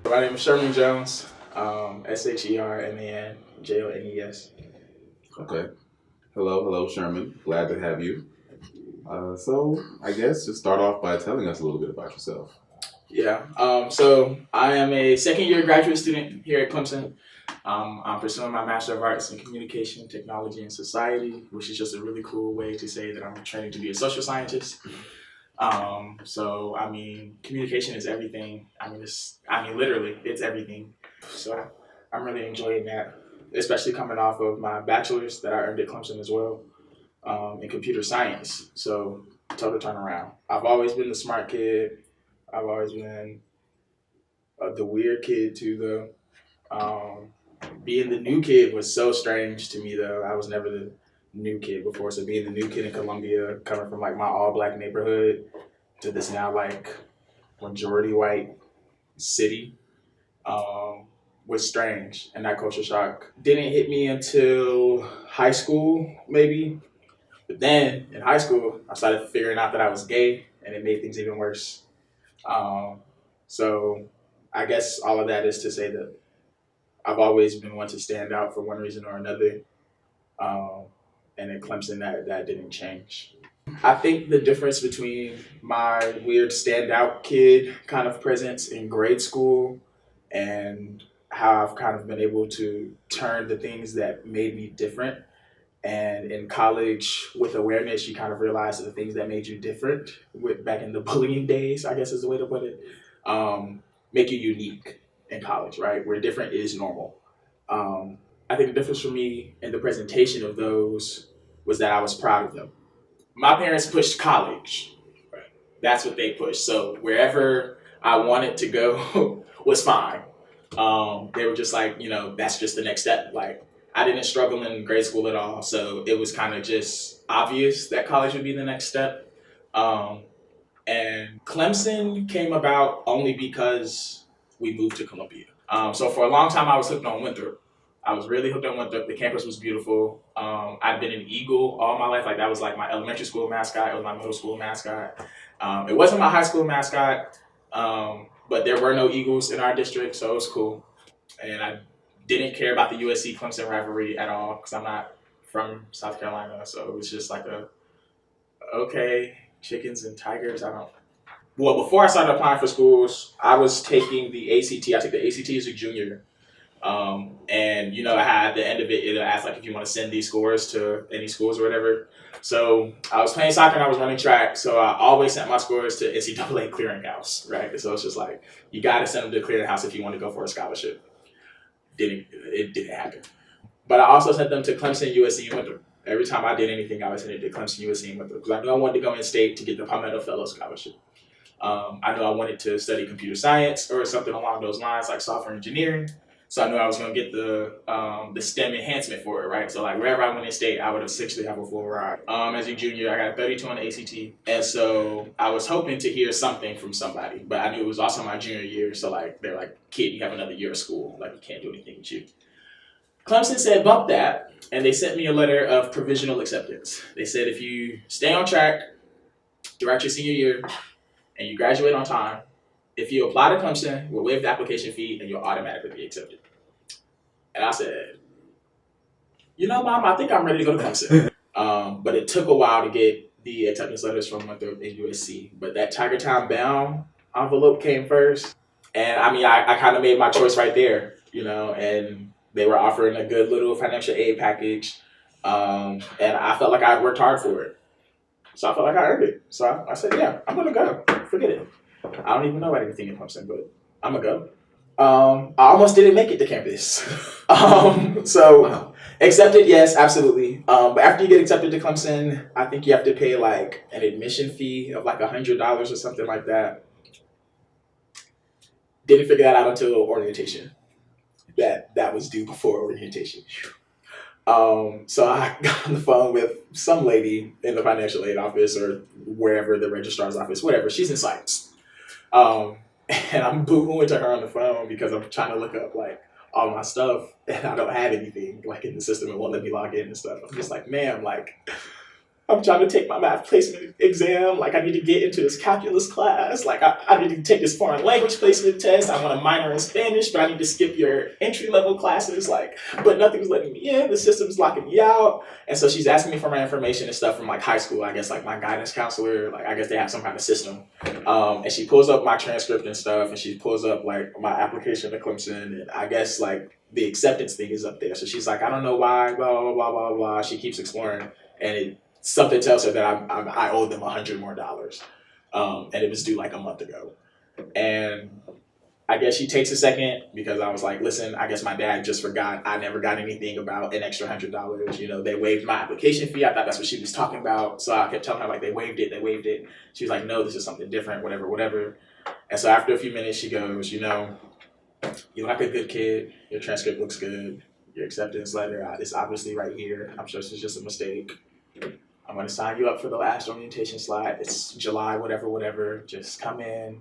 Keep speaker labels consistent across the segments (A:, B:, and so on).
A: My name is Sherman Jones, ShermanJones.
B: Okay. Hello, Sherman. Glad to have you. So I guess just start off by telling us a little bit about yourself.
A: Yeah. So I am a second year graduate student here at Clemson. I'm pursuing my Master of Arts in Communication, Technology, and Society, which is just a really cool way to say that I'm training to be a social scientist. Communication is everything. Literally, it's everything. So I'm really enjoying that, especially coming off of my bachelor's that I earned at Clemson as well, in computer science. So total turnaround. I've always been the smart kid. I've always been the weird kid too, though. Being the new kid was so strange to me, though. I was never the new kid before. So being the new kid in Columbia, coming from like my all black neighborhood to this now like majority white city, was strange. And that culture shock didn't hit me until high school, maybe. But then in high school, I started figuring out that I was gay, and it made things even worse. So I guess all of that is to say that I've always been one to stand out for one reason or another. And at Clemson, that didn't change. I think the difference between my weird standout kid kind of presence in grade school and how I've kind of been able to turn the things that made me different. And in college, with awareness, you kind of realize the things that made you different, back in the bullying days, I guess is the way to put it, make you unique in college, right? Where different is normal. I think the difference for me in the presentation of those was that I was proud of them. My parents pushed college. Right? That's what they pushed. So wherever I wanted to go was fine. They were just like, that's just the next step. Like, I didn't struggle in grade school at all. So it was kind of just obvious that college would be the next step. And Clemson came about only because we moved to Columbia. So for a long time, I was hooked on Winthrop. I was really hooked on Winthrop. The campus was beautiful. I've been an Eagle all my life. Like, that was like my elementary school mascot. It was my middle school mascot. It wasn't my high school mascot, but there were no Eagles in our district, so it was cool. And I didn't care about the USC Clemson rivalry at all because I'm not from South Carolina. So it was just like okay, chickens and tigers. Well, before I started applying for schools, I was taking the ACT. I took the ACT as a junior. And at the end of it, it'll ask like if you want to send these scores to any schools or whatever. So I was playing soccer and I was running track, so I always sent my scores to NCAA clearinghouse, right? So it's just like, you got to send them to clearinghouse if you want to go for a scholarship. It didn't happen. But I also sent them to Clemson, USC, and Winthrop. Every time I did anything, I would send it to Clemson, USC, and Winthrop because I knew I wanted to go in state to get the Palmetto Fellow Scholarship. I knew I wanted to study computer science or something along those lines, like software engineering. So I knew I was going to get the STEM enhancement for it, right? So like wherever I went in state, I would essentially have a full ride. As a junior, I got a 32 on the ACT. And so I was hoping to hear something from somebody, but I knew it was also my junior year. So like, they're like, kid, you have another year of school. Like, you can't do anything with you. Clemson said, bump that. And they sent me a letter of provisional acceptance. They said, if you stay on track throughout your senior year and you graduate on time, if you apply to Clemson, we'll waive the application fee and you'll automatically be accepted. And I said, Mom, I think I'm ready to go to Clemson. But it took a while to get the acceptance letters from Winthrop and USC. But that Tiger Town bound envelope came first. And I kind of made my choice right there, and they were offering a good little financial aid package. And I felt like I worked hard for it. So I felt like I earned it. So I said, yeah, I'm going to go. Forget it. I don't even know anything in Clemson, but I'm going to go. I almost didn't make it to campus. Wow. Accepted, yes, absolutely. But after you get accepted to Clemson, I think you have to pay like an admission fee of like $100 or something like that. Didn't figure that out until orientation. That was due before orientation. So I got on the phone with some lady in the financial aid office or wherever the registrar's office, whatever. She's in science. And I'm boo-hooing to her on the phone because I'm trying to look up like all my stuff and I don't have anything like in the system. It won't let me log in and stuff. I'm just like, ma'am, like, I'm trying to take my math placement exam. Like, I need to get into this calculus class. Like, I need to take this foreign language placement test. I want to minor in Spanish, but I need to skip your entry level classes. Like, but nothing's letting me in. The system's locking me out. And so she's asking me for my information and stuff from like high school. I guess like my guidance counselor. Like, I guess they have some kind of system. And she pulls up my transcript and stuff, and she pulls up like my application to Clemson, and I guess like the acceptance thing is up there. So she's like, I don't know why, blah blah blah blah blah. She keeps exploring, and something tells her that I owe them $100 more, and it was due like a month ago. And I guess she takes a second because I was like, listen, I guess my dad just forgot. I never got anything about an extra $100. You know, they waived my application fee. I thought that's what she was talking about. So I kept telling her like they waived it. She was like, no, this is something different, whatever. And so after a few minutes, she goes, you know, you're like a good kid. Your transcript looks good. Your acceptance letter is obviously right here. I'm sure it's just a mistake. I'm going to sign you up for the last orientation slide. It's July, whatever. Just come in,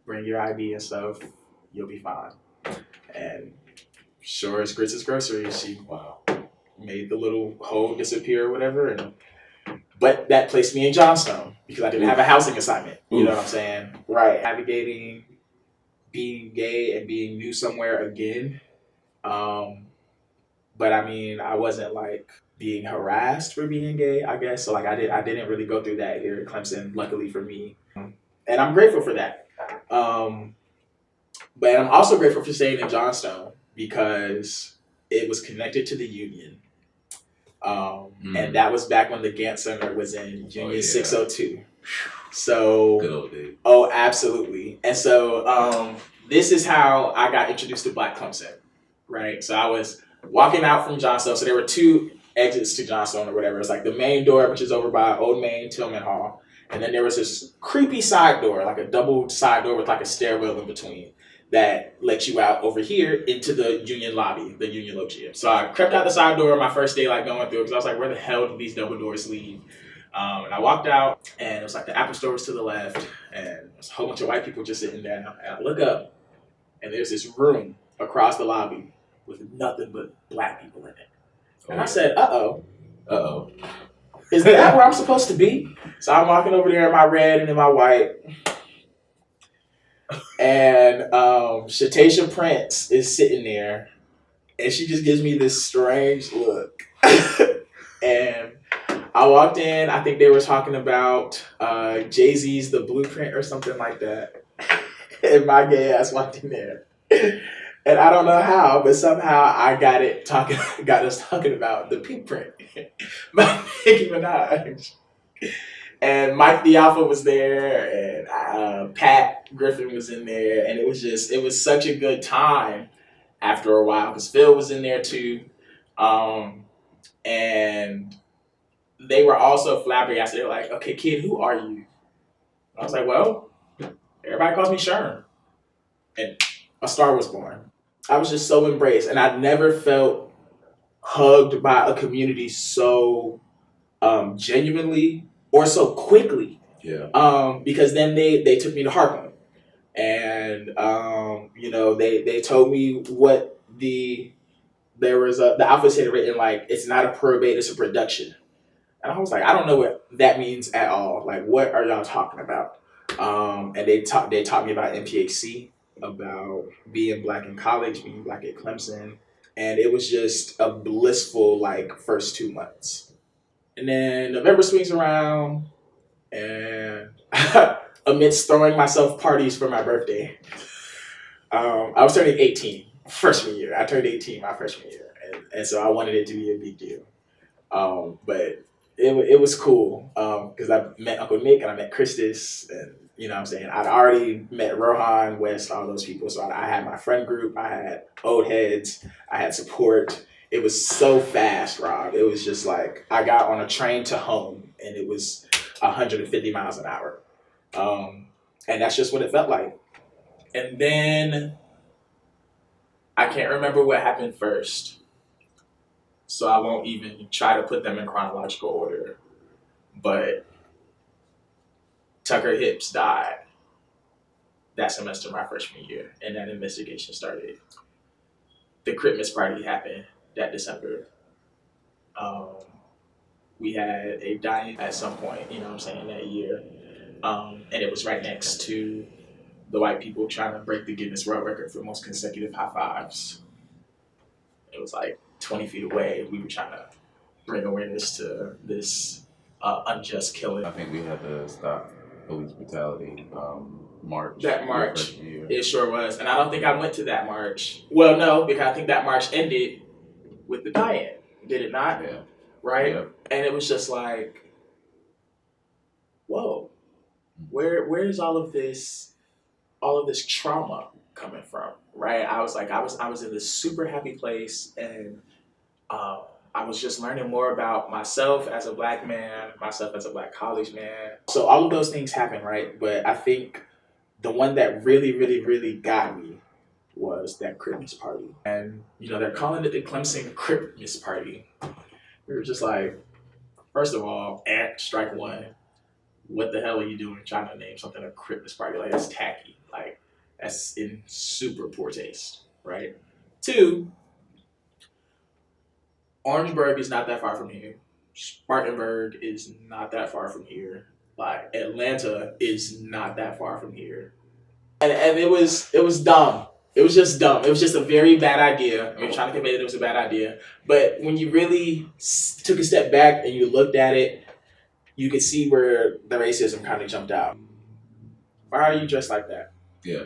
A: bring your ID and stuff. You'll be fine. And sure as grits as groceries, she made the little hole disappear or whatever. But that placed me in Johnstone because I didn't have a housing assignment. You know what I'm saying? Right. Navigating being gay and being new somewhere again. But I mean, I wasn't like being harassed for being gay, I guess. So like I didn't really go through that here at Clemson, luckily for me. And I'm grateful for that. But I'm also grateful for staying in Johnstone because it was connected to the Union. And that was back when the Gantt Center was in Union 602. So
B: good old days.
A: Oh, absolutely. And so this is how I got introduced to Black Clemson, right? So I was walking out from Johnstone. So there were two exits to Johnstone or whatever. It's like the main door, which is over by Old Main Tillman Hall. And then there was this creepy side door, like a double side door with like a stairwell in between that lets you out over here into the Union lobby, the Union Logium. So I crept out the side door my first day, like going through, because I was like, where the hell do these double doors lead? And I walked out, and it was like the Apple Store was to the left, and there's a whole bunch of white people just sitting down. And I look up, and there's this room across the lobby with nothing but Black people in it. And I said, uh-oh. Is that where I'm supposed to be? So I'm walking over there in my red and in my white. And Shatasha Prince is sitting there, and she just gives me this strange look. And I walked in, I think they were talking about Jay-Z's The Blueprint or something like that. And my gay ass walked in there. And I don't know how, but somehow I got us talking about The Pink Print by Nicki Minaj. And Mike the Alpha was there, and Pat Griffin was in there, and it was such a good time after a while, because Phil was in there too. And they were also flabbergasted. They were like, okay, kid, who are you? And I was like, well, everybody calls me Sherman. And a star was born. I was just so embraced, and I'd never felt hugged by a community so genuinely or so quickly.
B: Yeah.
A: Because then they took me to Harlem, and they told me what the office had written, like, it's not a probate, it's a production. And I was like, I don't know what that means at all. Like, what are y'all talking about? And they taught me about MPHC, about being Black in college, being Black at Clemson, and it was just a blissful like first 2 months. And then November swings around, and amidst throwing myself parties for my birthday, I was turning 18 freshman year. I turned 18 my freshman year, and so I wanted it to be a big deal. But it was cool because I met Uncle Nick and I met Christus, and you know what I'm saying, I'd already met Rohan, West, all those people. So I had my friend group, I had old heads, I had support. It was so fast, Rob. It was just like I got on a train to home, and it was 150 miles an hour. And that's just what it felt like. And then I can't remember what happened first, so I won't even try to put them in chronological order. But Tucker Hips died that semester my freshman year, and that investigation started. The Christmas party happened that December. We had a dining at some point, you know what I'm saying, that year. And it was right next to the white people trying to break the Guinness World Record for most consecutive high fives. It was like 20 feet away. We were trying to bring awareness to this unjust killing.
B: I think we had to stop police brutality march.
A: That march, it sure was. And I don't think I went to that march. Well, no, because I think that march ended with the die-in. Did it not?
B: Yeah.
A: Right?
B: Yeah.
A: And it was just like, whoa, where's all of this trauma coming from? Right? I was in this super happy place, and I was just learning more about myself as a black man, myself as a black college man. So all of those things happened, right? But I think the one that really, really, really got me was that Christmas party. And, you know, they're calling it the Clemson Christmas party. We were just like, first of all, strike one. What the hell are you doing trying to name something a Christmas party? Like, that's tacky. Like, that's in super poor taste, right? Two, Orangeburg is not that far from here. Spartanburg is not that far from here. Like, Atlanta is not that far from here. And it was dumb. It was just dumb. It was just a very bad idea. We were trying to convey that it was a bad idea. But when you really took a step back and you looked at it, you could see where the racism kind of jumped out. Why are you dressed like that?
B: Yeah.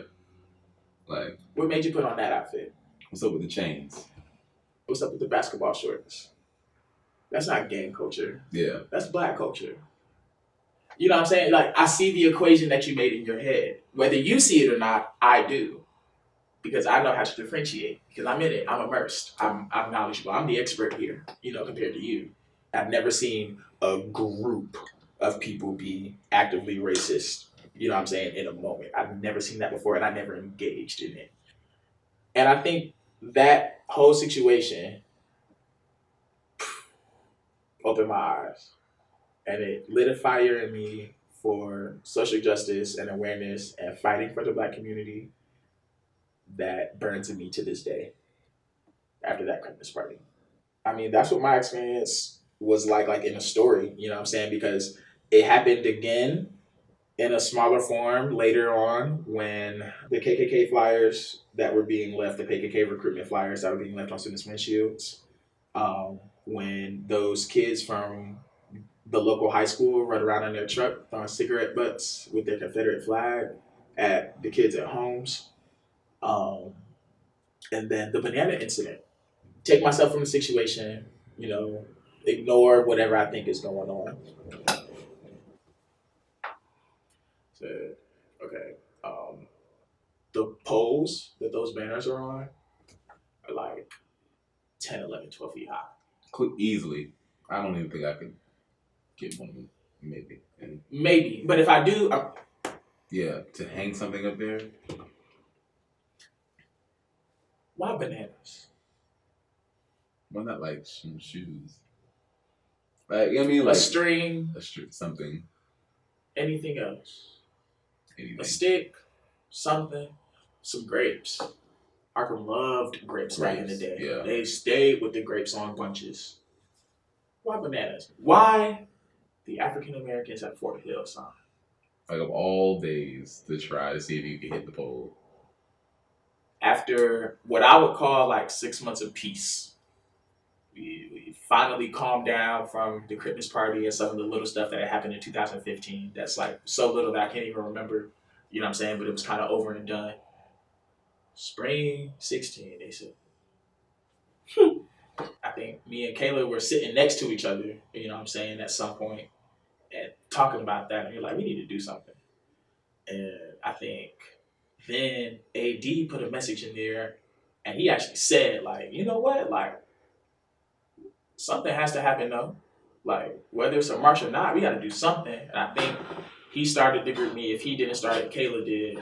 B: Like,
A: what made you put on that outfit?
B: What's up with the chains?
A: What's up with the basketball shorts? That's not gang culture.
B: Yeah.
A: That's black culture. You know what I'm saying? Like, I see the equation that you made in your head. Whether you see it or not, I do. Because I know how to differentiate. Because I'm in it. I'm immersed. I'm knowledgeable. I'm the expert here, you know, compared to you. I've never seen a group of people be actively racist, you know what I'm saying, in a moment. I've never seen that before, and I never engaged in it. And I think that whole situation opened my eyes. And it lit a fire in me for social justice and awareness and fighting for the black community that burns in me to this day after that Christmas party. I mean, that's what my experience was like in a story, you know what I'm saying? Because it happened again in a smaller form later on when the KKK flyers that were being left, the KKK recruitment flyers that were being left on students' windshields, when those kids from the local high school rode around in their truck throwing cigarette butts with their Confederate flag at the kids at homes. And then the banana incident. Take myself from the situation, you know, ignore whatever I think is going on. So, okay. The poles that those banners are on are like 10, 11, 12 feet high.
B: Easily. I don't even think I could get one of them. Maybe.
A: Maybe. But if I do...
B: yeah, to hang something up there.
A: Why bananas?
B: Why not like some shoes? Like, I mean, like
A: a string,
B: something.
A: Anything else?
B: Anything.
A: A stick, something, some grapes. Arkham loved grapes back in the day.
B: Yeah.
A: They stayed with the grapes on bunches. Why bananas? Why the African Americans at Fort Hill sign?
B: Like, of all days to try to see if you can hit the pole.
A: After what I would call like 6 months of peace, we finally calmed down from the Christmas party and some of the little stuff that had happened in 2015. That's like so little that I can't even remember, you know what I'm saying? But it was kind of over and done. Spring 16, they said. I think me and Kayla were sitting next to each other, you know what I'm saying, at some point and talking about that. And you're like, we need to do something. And I think then AD put a message in there and he actually said, like, you know what? Like, something has to happen though. Like, whether it's a march or not, we got to do something. And I think he started the group me. If he didn't start it, Kayla did.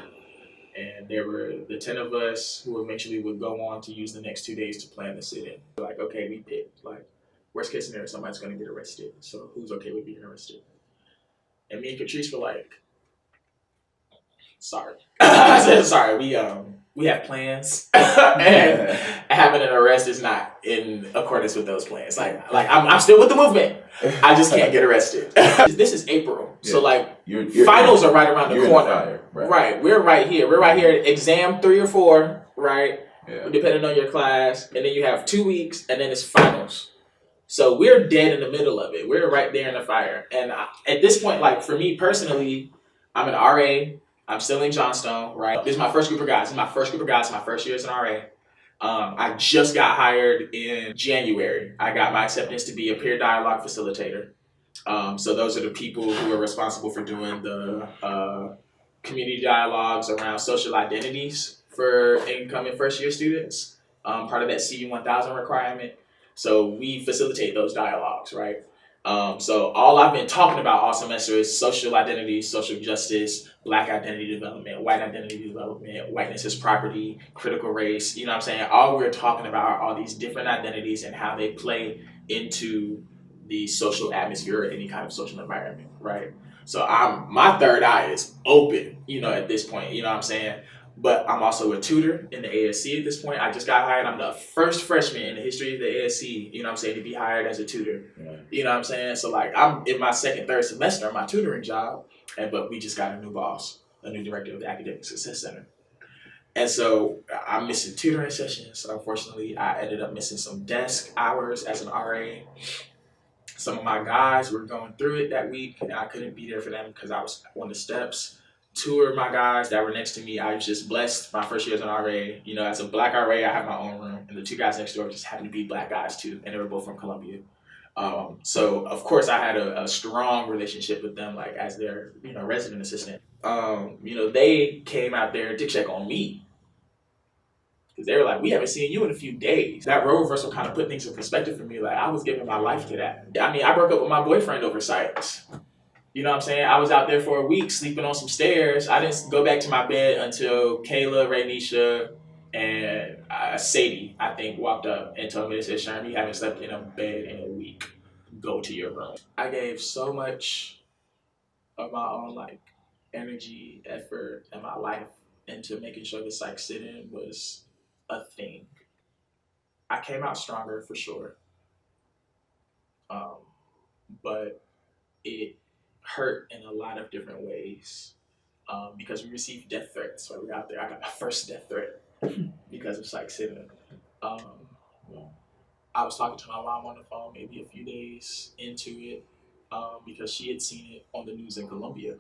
A: And there were the 10 of us who eventually would go on to use the next 2 days to plan the sit-in. Like, okay, we picked. Like, worst case scenario, somebody's going to get arrested. So who's okay with being arrested? And me and Catrice were like, sorry. I said, sorry. we have plans, and having an arrest is not in accordance with those plans. I'm still with the movement. I just can't get arrested. This is April, so
B: you're
A: finals are right around the corner.
B: Fire,
A: right, we're right here. We're right here. Exam 3 or 4, right?
B: Yeah.
A: Depending on your class, and then you have 2 weeks, and then it's finals. So we're dead in the middle of it. We're right there in the fire. And at this point, like for me personally, I'm an RA. I'm still in Johnstone, right? This is my first group of guys. My first year as an RA. I just got hired in January. I got my acceptance to be a peer dialogue facilitator. So those are the people who are responsible for doing the community dialogues around social identities for incoming first year students. Part of that CU 1000 requirement. So we facilitate those dialogues, right? So all I've been talking about all semester is social identity, social justice, Black identity development, white identity development, whiteness as property, critical race. You know what I'm saying? All we're talking about are all these different identities and how they play into the social atmosphere or any kind of social environment, right? So my third eye is open, at this point, you know what I'm saying? But I'm also a tutor in the ASC at this point. I just got hired. I'm the first freshman in the history of the ASC, to be hired as a tutor. Yeah. You know what I'm saying? So I'm in my second, third semester of my tutoring job, but we just got a new boss, a new director of the Academic Success Center. And so I'm missing tutoring sessions. So unfortunately, I ended up missing some desk hours as an RA. Some of my guys were going through it that week, and I couldn't be there for them because I was on the steps. 2 of my guys that were next to me, I was just blessed. My first year as an RA, as a Black RA, I have my own room, and the 2 guys next door just happened to be Black guys too, and they were both from Columbia. So of course I had a strong relationship with them, as their resident assistant. They came out there to check on me because they were like, "We haven't seen you in a few days." That role reversal kind of put things in perspective for me. I was giving my life to that. I broke up with my boyfriend over science. You know what I'm saying? I was out there for a week sleeping on some stairs. I didn't go back to my bed until Kayla, Raynisha, and Sadie, I think, walked up and told me, they said, "Sherman, you haven't slept in a bed in a week. Go to your room." I gave so much of my own energy, effort, and my life into making sure the psych sit-in was a thing. I came out stronger for sure. But it hurt in a lot of different ways because we received death threats while we were out there. I got my first death threat because of psych sit-in. I was talking to my mom on the phone maybe a few days into it because she had seen it on the news in Columbia,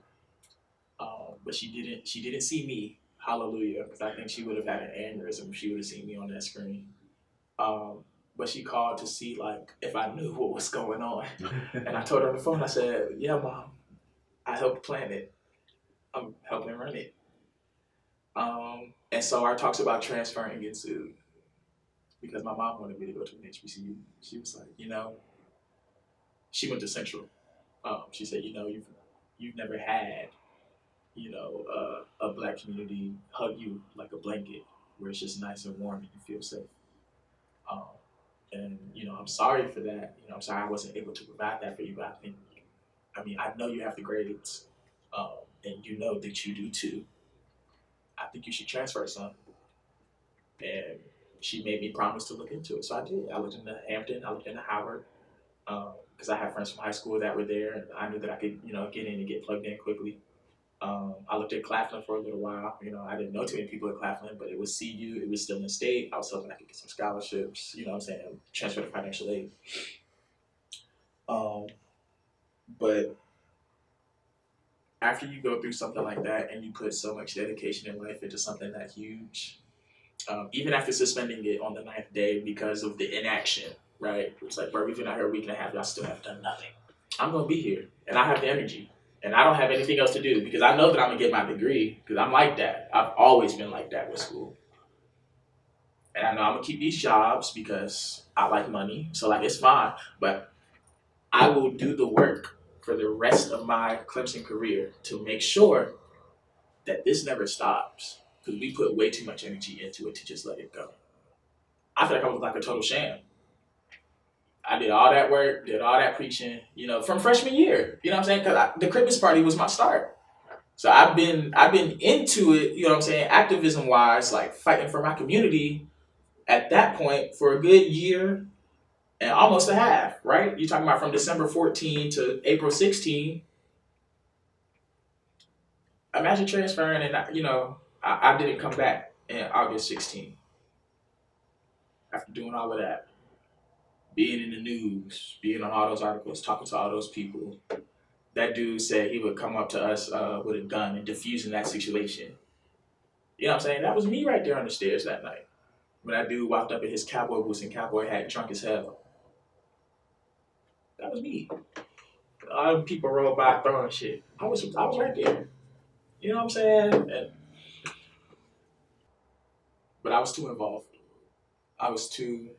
A: but she didn't see me. Hallelujah, because I think she would have had an aneurysm if she would have seen me on that screen. But she called to see if I knew what was going on, and I told her on the phone. I said, "Yeah, Mom, I helped plan it. I'm helping run it." And so our talks about transferring ensued because my mom wanted me to go to an HBCU. She was like, she went to Central. She said, you've never had, a Black community hug you like a blanket where it's just nice and warm and you feel safe. And I'm sorry for that. I'm sorry I wasn't able to provide that for you, but I know you have the grades, and you know that you do too. I think you should transfer some. And she made me promise to look into it, so I did. I looked into Hampton, I looked into Howard, because I had friends from high school that were there, and I knew that I could, get in and get plugged in quickly. I looked at Claflin for a little while. I didn't know too many people at Claflin, but it was CU, it was still in state. I was hoping I could get some scholarships, transfer to financial aid. But after you go through something like that and you put so much dedication in life into something that huge, even after suspending it on the 9th day because of the inaction, right? It's bro, we've been out here a week and a half, y'all still have done nothing. I'm going to be here, and I have the energy, and I don't have anything else to do because I know that I'm going to get my degree because I'm like that. I've always been like that with school. And I know I'm going to keep these jobs because I like money, so it's fine, but I will do the work for the rest of my Clemson career to make sure that this never stops because we put way too much energy into it to just let it go. I feel like I was like a total sham. I did all that work, did all that preaching, from freshman year. You know what I'm saying? Because the Christmas party was my start. So I've been into it, you know what I'm saying, activism wise, like fighting for my community at that point for a good year and almost a half, right? You're talking about from December 14 to April 16. Imagine transferring and, I didn't come back in August 16 after doing all of that. Being in the news, being on all those articles, talking to all those people. That dude said he would come up to us with a gun and defusing that situation. You know what I'm saying? That was me right there on the stairs that night. When that dude walked up in his cowboy boots and cowboy hat, drunk as hell. That was me. All them people rolled by throwing shit. I was right there. You know what I'm saying? But I was too involved. I was too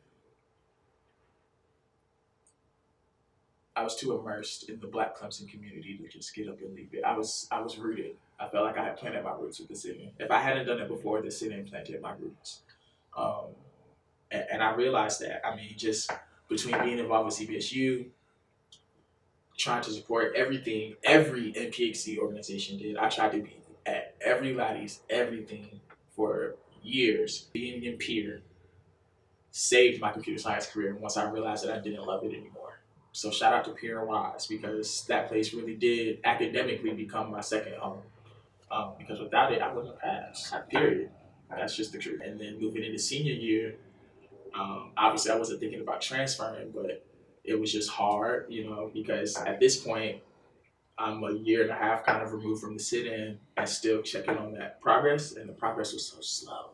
A: immersed in the Black Clemson community to just get up and leave it. I was rooted. I felt like I had planted my roots with the city. If I hadn't done it before, the city planted my roots. And I realized that. I mean, just between being involved with CBSU, trying to support everything every NPHC organization did. I tried to be at everybody's everything for years. Being in peer saved my computer science career once I realized that I didn't love it anymore. So shout out to Peer and Wise, because that place really did academically become my second home. Because without it, I wouldn't have passed, period. That's just the truth. And then moving into senior year, obviously I wasn't thinking about transferring, but it was just hard, because at this point, I'm a year and a half kind of removed from the sit-in and still checking on that progress, and the progress was so slow.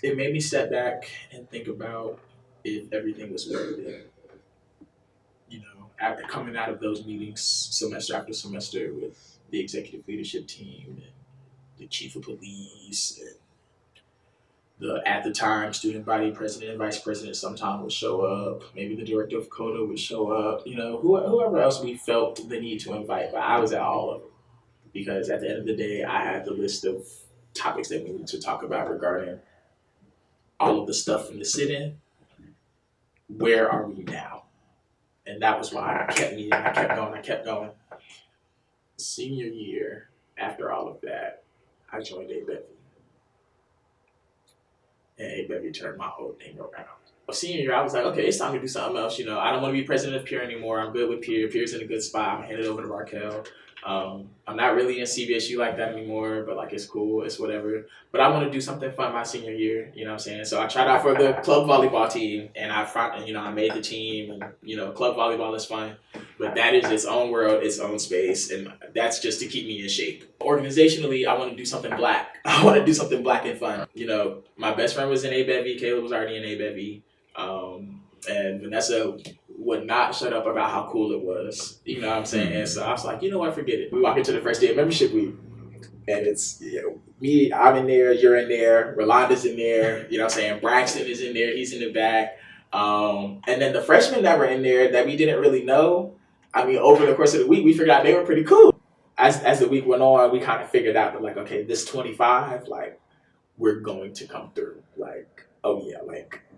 A: It made me step back and think about if everything was worth it. After coming out of those meetings semester after semester with the executive leadership team and the chief of police and the, at the time, student body president and vice president sometime would show up. Maybe the director of CODA would show up. Whoever else we felt the need to invite. But I was at all of them, because at the end of the day, I had the list of topics that we needed to talk about regarding all of the stuff from the sit-in. Where are we now? And that was why I kept meeting. I kept going. Senior year, after all of that, I joined ABEV. And ABEV turned my whole thing around. Senior year, I was like, okay, it's time to do something else. I don't want to be president of Peer anymore. I'm good with Peer. Peer's in a good spot. I'm going to hand it over to Raquel. I'm not really in CBSU like that anymore, but it's cool. It's whatever. But I want to do something fun my senior year. You know what I'm saying? So I tried out for the club volleyball team, and I made the team, and club volleyball is fun. But that is its own world, its own space, and that's just to keep me in shape. Organizationally, I want to do something Black. I want to do something Black and fun. My best friend was in ABEV. Caleb was already in ABEV. And Vanessa would not shut up about how cool it was. You know what I'm saying? And so I was like, you know what, forget it. We walk into the first day of membership week, and it's me, I'm in there, you're in there, Rolanda's in there, you know what I'm saying? Braxton is in there, he's in the back. And then the freshmen that were in there that we didn't really know, over the course of the week, we figured out they were pretty cool. As the week went on, we kind of figured out that, okay, this 25, we're going to come through. Oh yeah,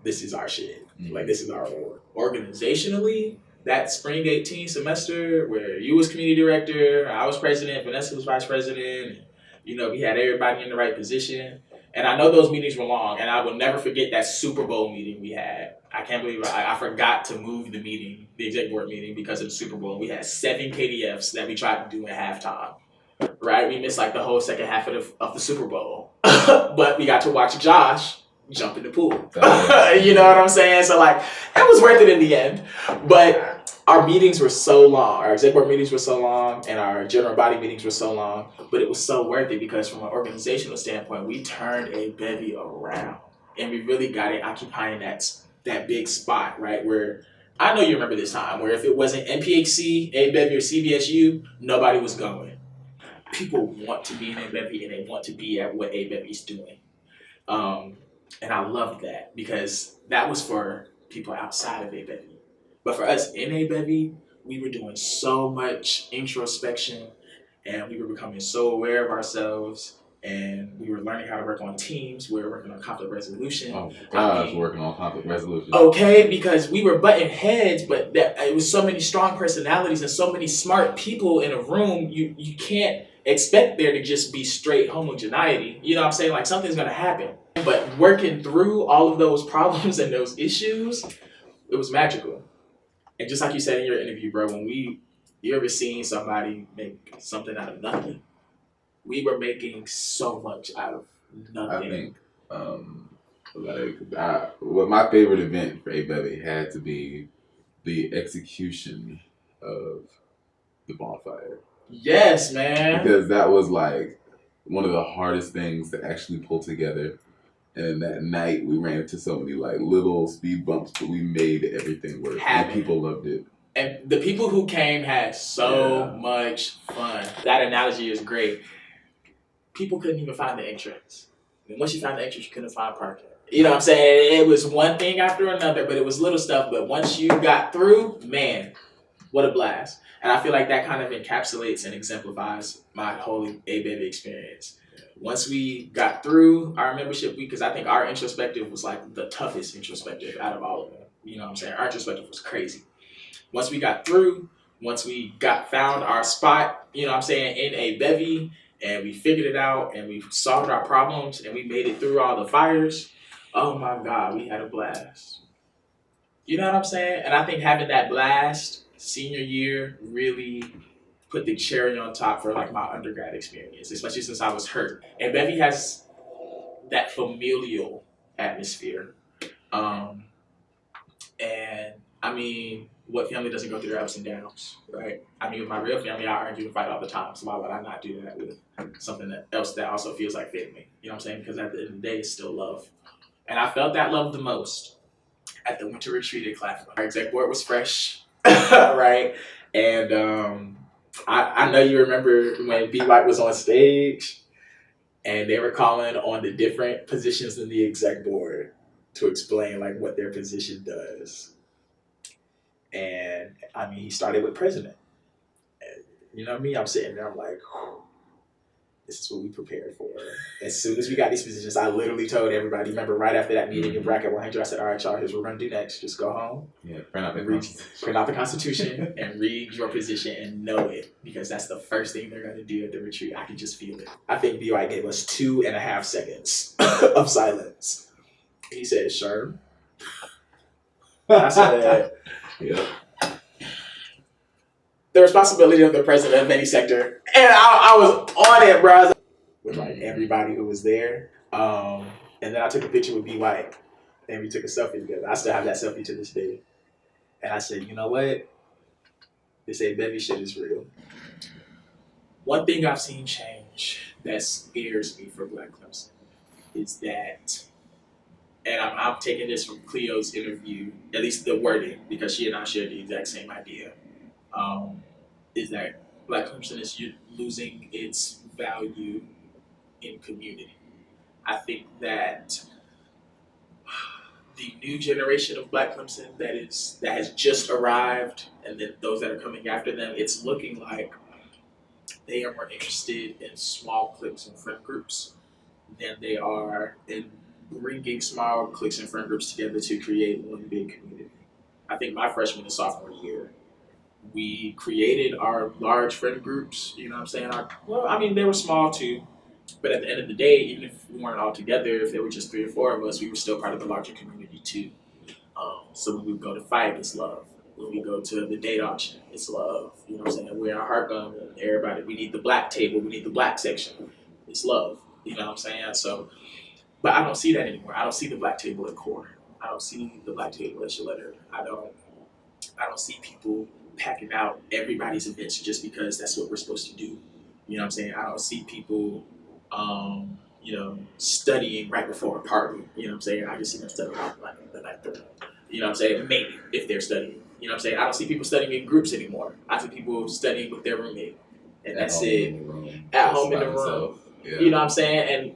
A: this is our shit. This is our org. Organizationally, that spring 18 semester where you was community director, I was president, Vanessa was vice president, and, we had everybody in the right position. And I know those meetings were long, and I will never forget that Super Bowl meeting we had. I can't believe I forgot to move the meeting, the exec board meeting, because of the Super Bowl. We had 7 KDFs that we tried to do in halftime. Right? We missed the whole second half of the Super Bowl. But we got to watch Josh jump in the pool. You know what I'm saying? So it was worth it in the end. But our meetings were so long. Our exec board meetings were so long, and our general body meetings were so long. But it was so worth it, because from an organizational standpoint, we turned ABEV around, and we really got it occupying that big spot, right? Where I know you remember this time where if it wasn't NPHC, ABEV, or CBSU, nobody was going. People want to be in ABEV, and they want to be at what ABEV is doing. And I loved that, because that was for people outside of ABEV. But for us in ABEV, we were doing so much introspection, and we were becoming so aware of ourselves, and we were learning how to work on teams. We were working on conflict resolution.
B: Oh gosh, working on conflict resolution.
A: Okay, because we were butting heads, but it was so many strong personalities and so many smart people in a room. You can't expect there to just be straight homogeneity. You know what I'm saying? Like something's gonna happen. But working through all of those problems and those issues, it was magical. And just like you said in your interview, bro, you ever seen somebody make something out of nothing? We were making so much out of nothing.
B: I think, what my favorite event for A-Bevy had to be the execution of the bonfire.
A: Yes, man.
B: Because that was like one of the hardest things to actually pull together. And that night we ran into so many like little speed bumps, but we made everything work. And people loved it.
A: And the people who came had so much fun. That analogy is great. People couldn't even find the entrance. And once you found the entrance, you couldn't find parking. You know what I'm saying? It was one thing after another, but it was little stuff. But once you got through, man, what a blast. And I feel like that kind of encapsulates and exemplifies my whole A-Bevy experience. Once we got through our membership week, because I think our introspective was like the toughest introspective out of all of them. You know what I'm saying? Our introspective was crazy. Once we got through, once we found our spot, you know what I'm saying, in a bevy, and we figured it out, and we solved our problems, and we made it through all the fires, oh my God, we had a blast. You know what I'm saying? And I think having that blast senior year really put the cherry on top for like my undergrad experience, especially since I was hurt. And Bevy has that familial atmosphere. And I mean, what family doesn't go through their ups and downs, right? I mean, with my real family, I argue and fight all the time. So why would I not do that with something else that also feels like family? You know what I'm saying? Because at the end of the day, it's still love. And I felt that love the most at the winter retreat at Clemson. Our exec board was fresh, right? And I know you remember when B. White was on stage and they were calling on the different positions in the exec board to explain like what their position does. And I mean, he started with president. And, you know what I mean? I'm sitting there, I'm like, this is what we prepared for. As soon as we got these positions, I literally told everybody, remember right after that meeting in bracket 100, I said, all right, y'all, here's what we're going to do next. Just go home.
B: Yeah, print out the Constitution
A: and read your position and know it, because that's the first thing they're going to do at the retreat. I can just feel it. I think BY gave us 2.5 seconds of silence. He said, Sherm. I said,
B: yeah.
A: The responsibility of the president of any sector. And I was on it, bro. With like everybody who was there. And then I took a picture with B. White. And we took a selfie together. I still have that selfie to this day. And I said, you know what? This A-Bevy shit is real. One thing I've seen change that scares me for Black Clemson is that, and I'm taking this from Cleo's interview, at least the wording, because she and I shared the exact same idea, is that Black Clemson is losing its value in community. I think that the new generation of Black Clemson that has just arrived, and then those that are coming after them, it's looking like they are more interested in small cliques and friend groups than they are in bringing small cliques and friend groups together to create one big community. I think my freshman and sophomore year, we created our large friend groups, you know what I'm saying? They were small too, but at the end of the day, even if we weren't all together, if there were just 3 or 4 of us, we were still part of the larger community too. So when we go to fight, it's love. When we go to the date auction, it's love. You know what I'm saying? We're our heart gun and everybody, we need the black table, we need the black section. It's love. You know what I'm saying? So, but I don't see that anymore. I don't see the black table at Core. I don't see the black table at Shaletter. I don't see people packing out everybody's events just because that's what we're supposed to do. You know what I'm saying? I don't see people, studying right before a party. You know what I'm saying? I just see them studying like the night before. You know what I'm saying? Maybe if they're studying. You know what I'm saying? I don't see people studying in groups anymore. I see people studying with their roommate. And that's it. At home in the room. Yeah. You know what I'm saying? And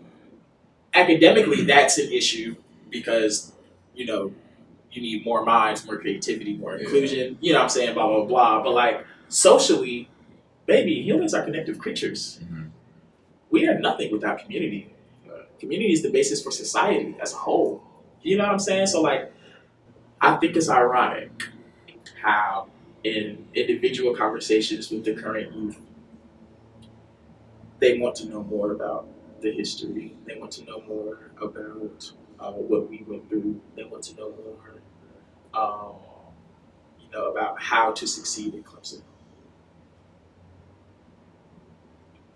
A: academically, that's an issue because, you need more minds, more creativity, more inclusion. You know what I'm saying? Blah, blah, blah. But like socially, baby, humans are connective creatures. Mm-hmm. We are nothing without community. Community is the basis for society as a whole. You know what I'm saying? So like, I think it's ironic how in individual conversations with the current youth, they want to know more about the history. They want to know more about what we went through. They want to know more, um, about how to succeed in Clemson.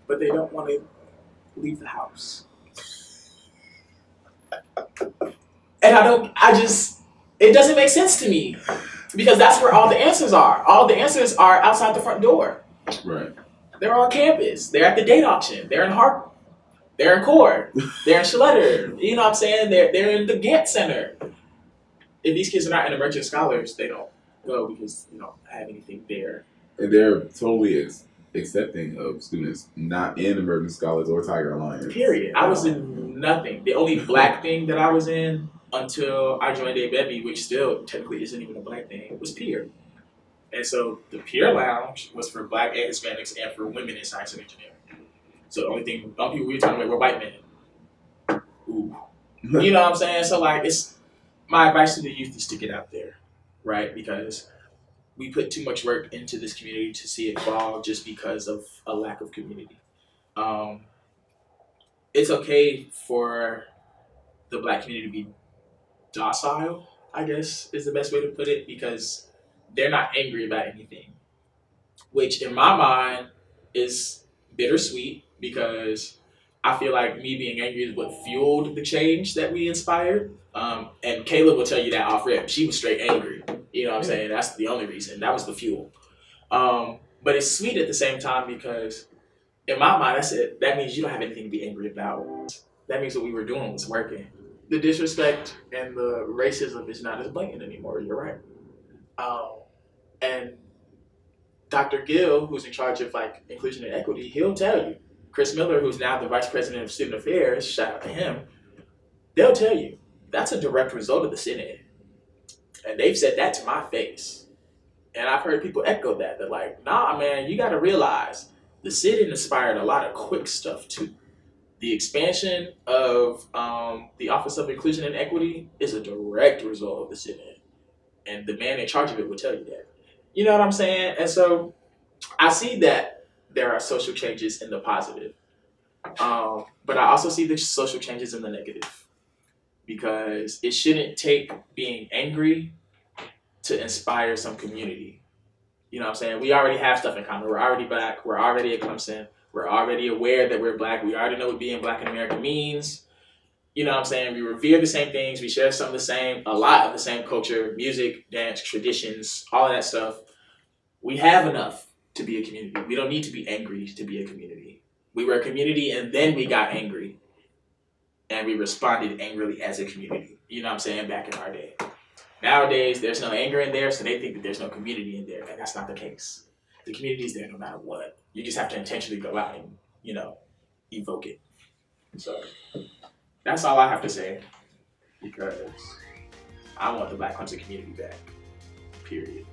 A: But they don't want to leave the house. And it doesn't make sense to me because that's where all the answers are. All the answers are outside the front door.
B: Right.
A: They're on campus. They're at the date auction. They're in Harp. They're in Core. They're in Schletter. You know what I'm saying? They're in the Gantt Center. If these kids are not in emerging scholars, they don't go because they don't have anything there.
B: And they're totally accepting of students not in emerging scholars or Tiger Alliance.
A: Period. I was in nothing. The only black thing that I was in until I joined ABEVI, which still technically isn't even a black thing, was peer. And so the peer lounge was for black and Hispanics and for women in science and engineering. So the only people we were talking about were white men. Ooh. You know what I'm saying? So it's my advice to the youth is to get out there, right? Because we put too much work into this community to see it fall just because of a lack of community. It's okay for the black community to be docile, I guess is the best way to put it, because they're not angry about anything, which in my mind is bittersweet because I feel like me being angry is what fueled the change that we inspired. And Kayla will tell you that off rip. She was straight angry. You know what I'm saying? That's the only reason. That was the fuel. But it's sweet at the same time because in my mind, that's it. That means you don't have anything to be angry about. That means what we were doing was working. The disrespect and the racism is not as blatant anymore. You're right. And Dr. Gill, who's in charge of inclusion and equity, he'll tell you. Chris Miller, who's now the vice president of student affairs, shout out to him, they'll tell you that's a direct result of the sit-in. And they've said that to my face. And I've heard people echo that. They're like, nah, man, you got to realize the sit-in inspired a lot of quick stuff too. The expansion of the Office of Inclusion and Equity is a direct result of the sit-in. And the man in charge of it will tell you that. You know what I'm saying? And so I see that there are social changes in the positive. But I also see the social changes in the negative. Because it shouldn't take being angry to inspire some community. You know what I'm saying? We already have stuff in common. We're already black. We're already at Clemson. We're already aware that we're black. We already know what being black in America means. You know what I'm saying? We revere the same things. We share some of the same, a lot of the same culture, music, dance, traditions, all of that stuff. We have enough to be a community. We don't need to be angry to be a community. We were a community and then we got angry. And we responded angrily as a community. You know what I'm saying? Back in our day. Nowadays, there's no anger in there, so they think that there's no community in there. And that's not the case. The community is there no matter what. You just have to intentionally go out and, evoke it. So that's all I have to say. Because I want the Black Clemson community back. Period.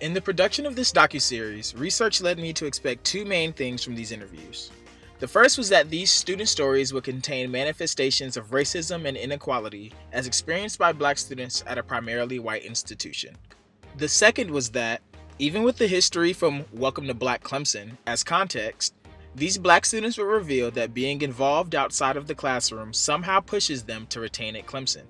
C: In the production of this docuseries, research led me to expect two main things from these interviews. The first was that these student stories would contain manifestations of racism and inequality as experienced by Black students at a primarily white institution. The second was that, even with the history from Welcome to Black Clemson as context, these Black students would reveal that being involved outside of the classroom somehow pushes them to retain at Clemson.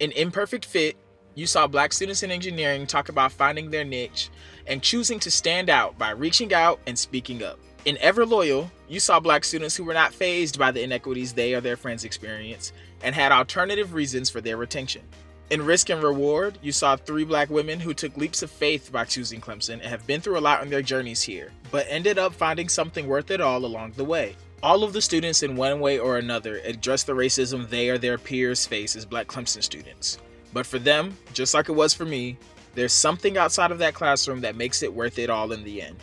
C: In Imperfect Fit, you saw Black students in engineering talk about finding their niche and choosing to stand out by reaching out and speaking up. In Ever Loyal, you saw Black students who were not fazed by the inequities they or their friends experience and had alternative reasons for their retention. In Risk and Reward, you saw 3 Black women who took leaps of faith by choosing Clemson and have been through a lot on their journeys here, but ended up finding something worth it all along the way. All of the students in one way or another address the racism they or their peers face as Black Clemson students. But for them, just like it was for me, there's something outside of that classroom that makes it worth it all in the end.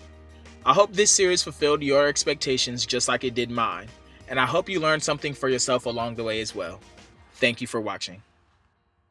C: I hope this series fulfilled your expectations just like it did mine, and I hope you learned something for yourself along the way as well. Thank you for watching.